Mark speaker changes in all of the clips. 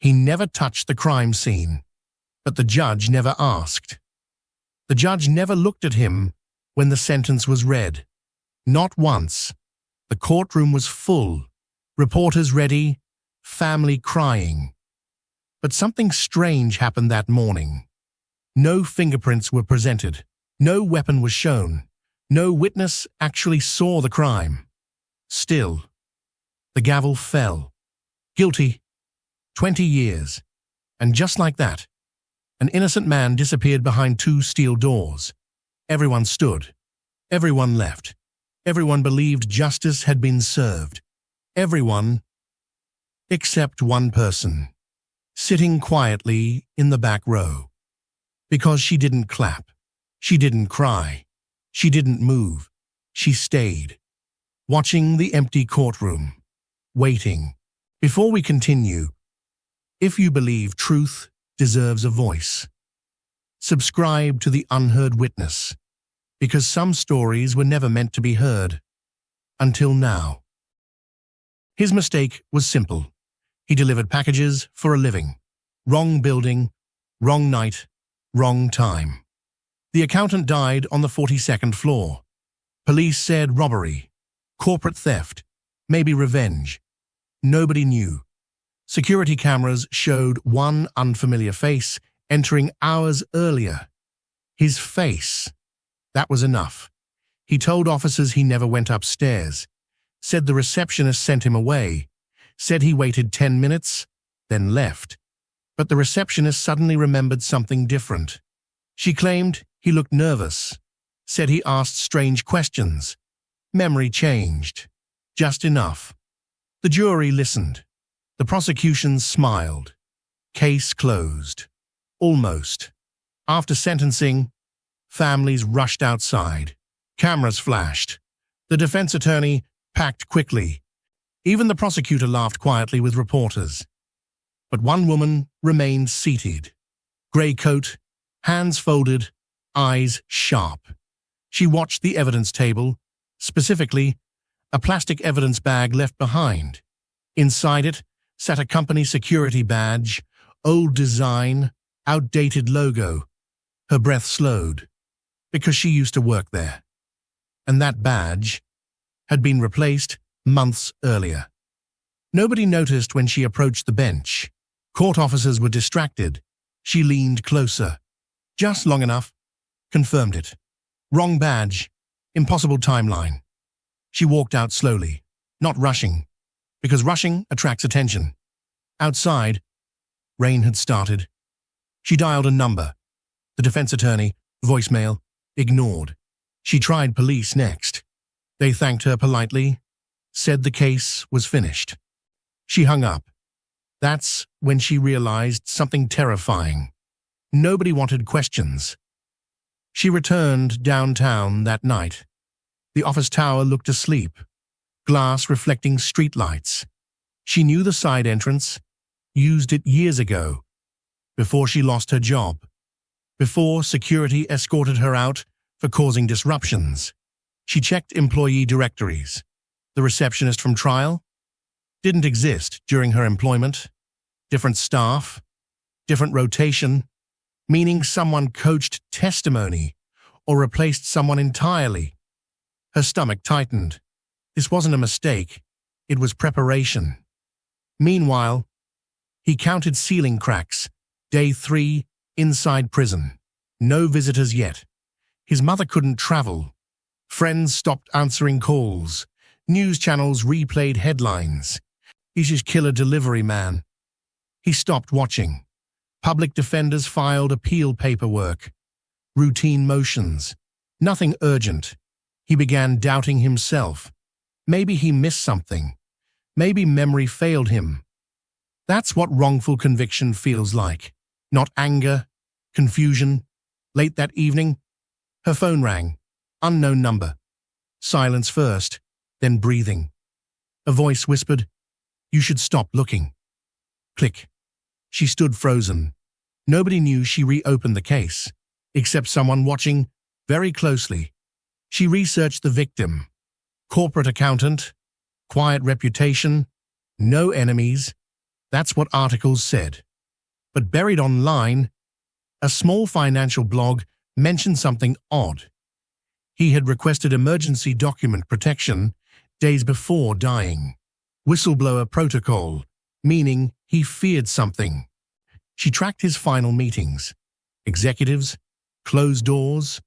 Speaker 1: He never touched the crime scene, but the judge never asked. The judge never looked at him when the sentence was read. Not once. The courtroom was full, reporters ready, family crying. But something strange happened that morning. No fingerprints were presented. No weapon was shown. No witness actually saw the crime. Still, the gavel fell. Guilty. 20 years. And just like that, an innocent man disappeared behind 2 steel doors. Everyone stood. Everyone left. Everyone believed justice had been served. Everyone, except one person, sitting quietly in the back row. Because she didn't clap. She didn't cry. She didn't move. She stayed, watching the empty courtroom, waiting. Before we continue, if you believe truth deserves a voice, subscribe to the Unheard Witness, because some stories were never meant to be heard. Until now. His mistake was simple. He delivered packages for a living. Wrong building, wrong night, wrong time. The accountant died on the 42nd floor. Police said robbery, corporate theft, maybe revenge. Nobody knew. Security cameras showed one unfamiliar face entering hours earlier. His face. That was enough. He told officers he never went upstairs, said the receptionist sent him away, said he waited 10 minutes, then left. But the receptionist suddenly remembered something different. She claimed he looked nervous, said he asked strange questions. Memory changed. Just enough. The jury listened. The prosecution smiled. Case closed. Almost. After sentencing, families rushed outside. Cameras flashed. The defense attorney packed quickly. Even the prosecutor laughed quietly with reporters. But one woman remained seated. Grey coat, hands folded, eyes sharp. She watched the evidence table, specifically a plastic evidence bag left behind. Inside it sat a company security badge, old design, outdated logo. Her breath slowed, because she used to work there. And that badge had been replaced months earlier. Nobody noticed when she approached the bench. Court officers were distracted. She leaned closer. Just long enough. Confirmed it. Wrong badge. Impossible timeline. She walked out slowly, not rushing, because rushing attracts attention. Outside, rain had started. She dialed a number. The defense attorney, voicemail, ignored. She tried police next. They thanked her politely, said the case was finished. She hung up. That's when she realized something terrifying. Nobody wanted questions. She returned downtown that night. The office tower looked asleep, glass reflecting streetlights. She knew the side entrance, used it years ago, before she lost her job, before security escorted her out for causing disruptions. She checked employee directories. The receptionist from trial didn't exist during her employment. Different staff, different rotation, meaning someone coached testimony or replaced someone entirely. Her stomach tightened. This wasn't a mistake. It was preparation. Meanwhile, he counted ceiling cracks. Day 3, inside prison. No visitors yet. His mother couldn't travel. Friends stopped answering calls. News channels replayed headlines. He's his killer delivery man. He stopped watching. Public defenders filed appeal paperwork. Routine motions. Nothing urgent. He began doubting himself. Maybe he missed something. Maybe memory failed him. That's what wrongful conviction feels like. Not anger, confusion. Late that evening, her phone rang. Unknown number. Silence first, then breathing. A voice whispered, "You should stop looking." Click. She stood frozen. Nobody knew she reopened the case, except someone watching very closely. She researched the victim. Corporate accountant, quiet reputation, no enemies. That's what articles said. But buried online, a small financial blog mentioned something odd. He had requested emergency document protection days before dying. Whistleblower protocol, meaning he feared something. She tracked his final meetings. Executives, closed doors,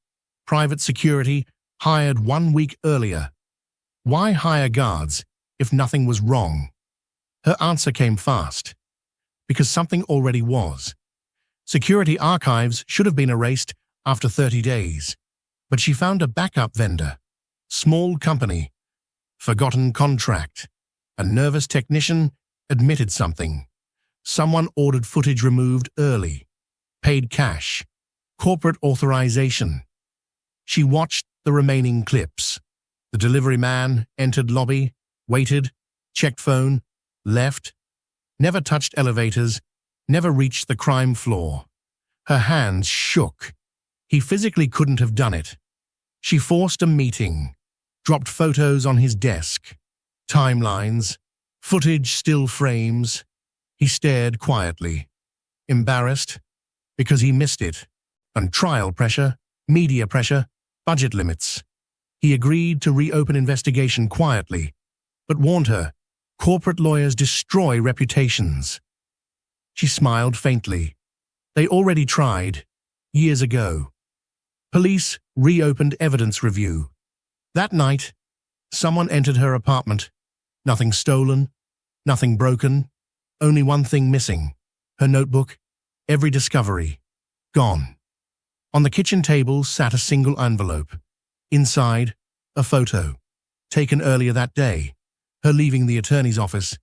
Speaker 1: private security hired 1 week earlier. Why hire guards if nothing was wrong? Her answer came fast. Because something already was. Security archives should have been erased after 30 days. But she found a backup vendor. Small company. Forgotten contract. A nervous technician admitted something. Someone ordered footage removed early. Paid cash. Corporate authorization. She watched the remaining clips. The delivery man entered lobby, waited, checked phone, left, never touched elevators, never reached the crime floor. Her hands shook. He physically couldn't have done it. She forced a meeting, dropped photos on his desk, timelines, footage, still frames. He stared quietly, embarrassed, because he missed it. And trial pressure, media pressure, budget limits. He agreed to reopen investigation quietly, but warned her, corporate lawyers destroy reputations. She smiled faintly. They already tried, years ago. Police reopened evidence review. That night, someone entered her apartment. Nothing stolen, nothing broken, only one thing missing. Her notebook, every discovery, gone. On the kitchen table sat a single envelope. Inside, a photo, taken earlier that day. Her leaving the attorney's office.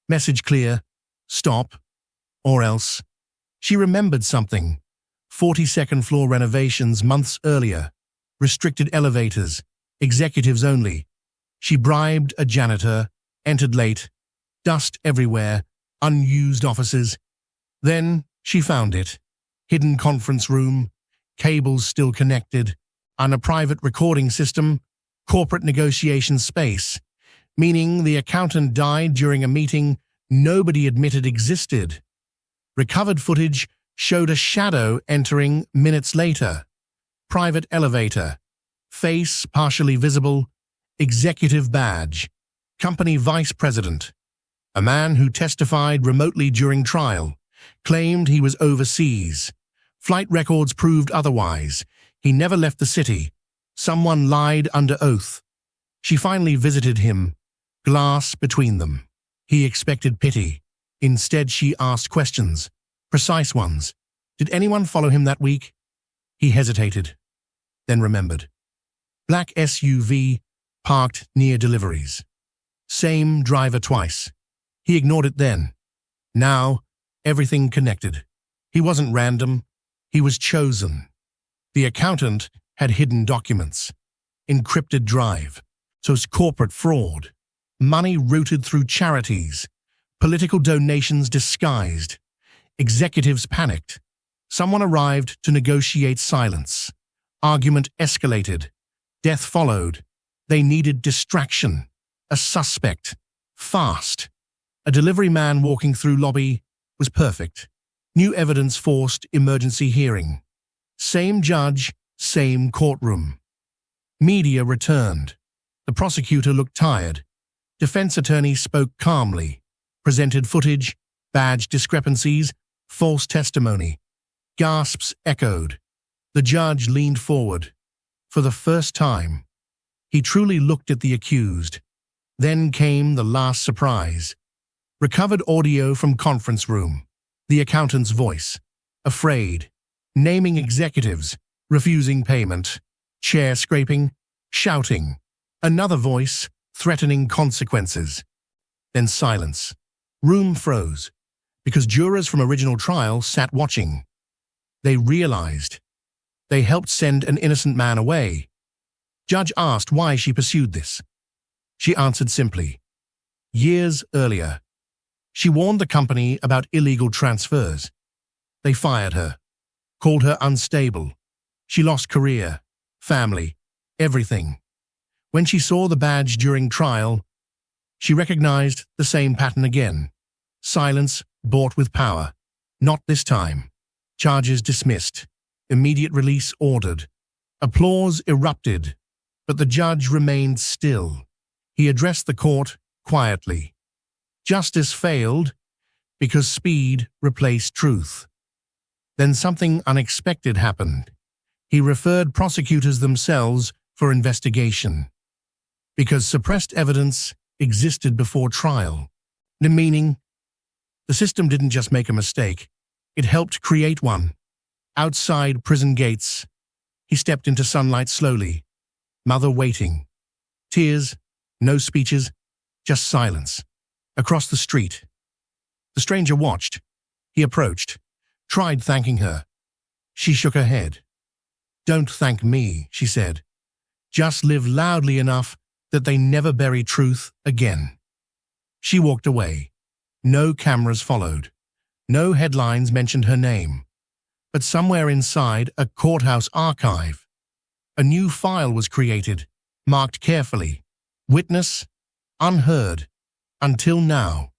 Speaker 1: Message clear, stop, or else. She remembered something. 42nd floor renovations months earlier. Restricted elevators, executives only. She bribed a janitor, entered late. Dust everywhere, unused offices. Then she found it. Hidden conference room, cables still connected, on a private recording system, corporate negotiation space, meaning the accountant died during a meeting nobody admitted existed. Recovered footage showed a shadow entering minutes later. Private elevator, face partially visible, executive badge, company vice president. A man who testified remotely during trial, claimed he was overseas. Flight records proved otherwise. He never left the city. Someone lied under oath. She finally visited him, glass between them. He expected pity. Instead, she asked questions, precise ones. Did anyone follow him that week? He hesitated, then remembered. Black SUV parked near deliveries. Same driver twice. He ignored it then. Now, everything connected. He wasn't random. He was chosen. The accountant had hidden documents, encrypted drive, so it's corporate fraud, money routed through charities, political donations disguised. Executives panicked. Someone arrived to negotiate silence. Argument escalated. Death followed. They needed distraction. A suspect. Fast. A delivery man walking through lobby was perfect. New evidence forced emergency hearing. Same judge, same courtroom. Media returned. The prosecutor looked tired. Defense attorney spoke calmly. Presented footage, badge discrepancies, false testimony. Gasps echoed. The judge leaned forward. For the first time, he truly looked at the accused. Then came the last surprise. Recovered audio from conference room. The accountant's voice. Afraid. Naming executives. Refusing payment. Chair scraping. Shouting. Another voice. Threatening consequences. Then silence. Room froze. Because jurors from original trial sat watching. They realized. They helped send an innocent man away. Judge asked why she pursued this. She answered simply. Years earlier, she warned the company about illegal transfers. They fired her, called her unstable. She lost career, family, everything. When she saw the badge during trial, she recognized the same pattern again. Silence bought with power. Not this time. Charges dismissed. Immediate release ordered. Applause erupted, but the judge remained still. He addressed the court quietly. Justice failed because speed replaced truth. Then something unexpected happened. He referred prosecutors themselves for investigation. Because suppressed evidence existed before trial. Meaning, the system didn't just make a mistake, it helped create one. Outside prison gates, he stepped into sunlight slowly. Mother waiting. Tears, no speeches, just silence. Across the street. The stranger watched. He approached, tried thanking her. She shook her head. "Don't thank me," she said. "Just live loudly enough that they never bury truth again." She walked away. No cameras followed. No headlines mentioned her name. But somewhere inside a courthouse archive, a new file was created, marked carefully. Witness, unheard, until now.